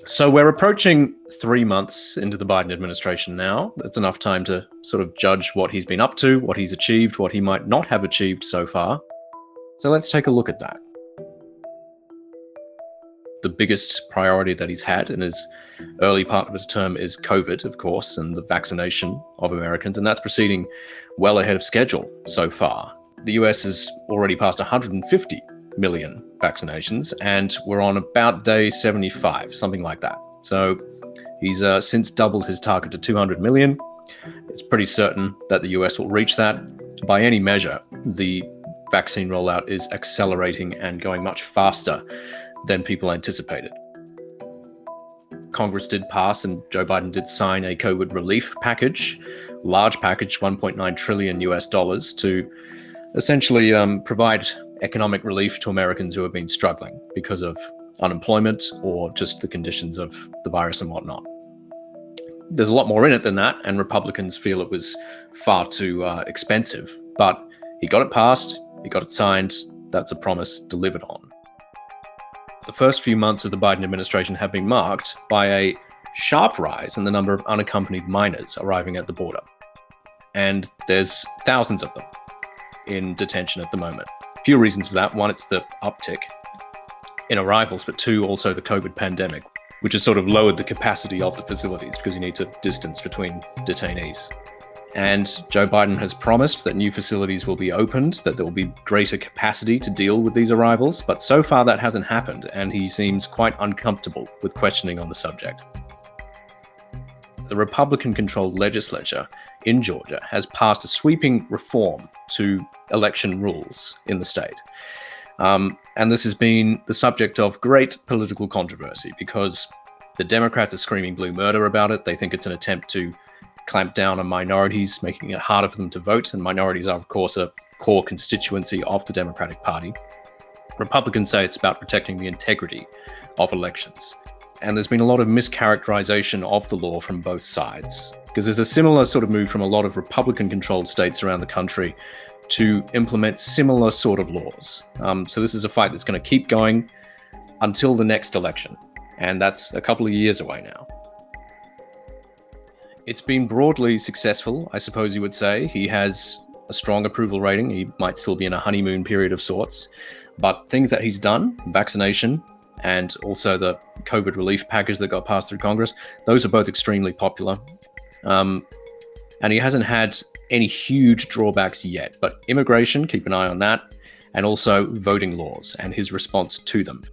So we're approaching 3 months into the Biden administration now. It's enough time to sort of judge what he's been up to, what he's achieved, what he might not have achieved so far. So let's take a look at that. The biggest priority that he's had in his early part of his term is COVID, of course, and the vaccination of Americans, and that's proceeding well ahead of schedule so far. The US has already passed 150 million vaccinations, and we're on about day 75, something like that. So he's since doubled his target to 200 million. It's pretty certain that the US will reach that. By any measure, the vaccine rollout is accelerating and going much faster than people anticipated. Congress did pass and Joe Biden did sign a COVID relief package, large package, $1.9 trillion to essentially provide economic relief to Americans who have been struggling because of unemployment or just the conditions of the virus and whatnot. There's a lot more in it than that, and Republicans feel it was far too expensive. But he got it passed, he got it signed. That's a promise delivered on. The first few months of the Biden administration have been marked by a sharp rise in the number of unaccompanied minors arriving at the border. And there's thousands of them in detention at the moment. A few reasons for that. One, it's the uptick in arrivals, but two, also the COVID pandemic, which has sort of lowered the capacity of the facilities because you need to distance between detainees. And Joe Biden has promised that new facilities will be opened, that there will be greater capacity to deal with these arrivals, but so far that hasn't happened, and he seems quite uncomfortable with questioning on the subject. The Republican-controlled legislature in Georgia has passed a sweeping reform to election rules in the state. And this has been the subject of great political controversy because the Democrats are screaming blue murder about it. They think it's an attempt to clamp down on minorities, making it harder for them to vote. And minorities are, of course, a core constituency of the Democratic Party. Republicans say it's about protecting the integrity of elections. And there's been a lot of mischaracterization of the law from both sides, because there's a similar sort of move from a lot of Republican-controlled states around the country to implement similar sort of laws. So this is a fight that's going to keep going until the next election. And that's a couple of years away now. It's been broadly successful, I suppose you would say. He has a strong approval rating. He might still be in a honeymoon period of sorts. But things that he's done, vaccination, and also the COVID relief package that got passed through Congress, those are both extremely popular. And he hasn't had any huge drawbacks yet. But immigration, keep an eye on that. And also voting laws and his response to them.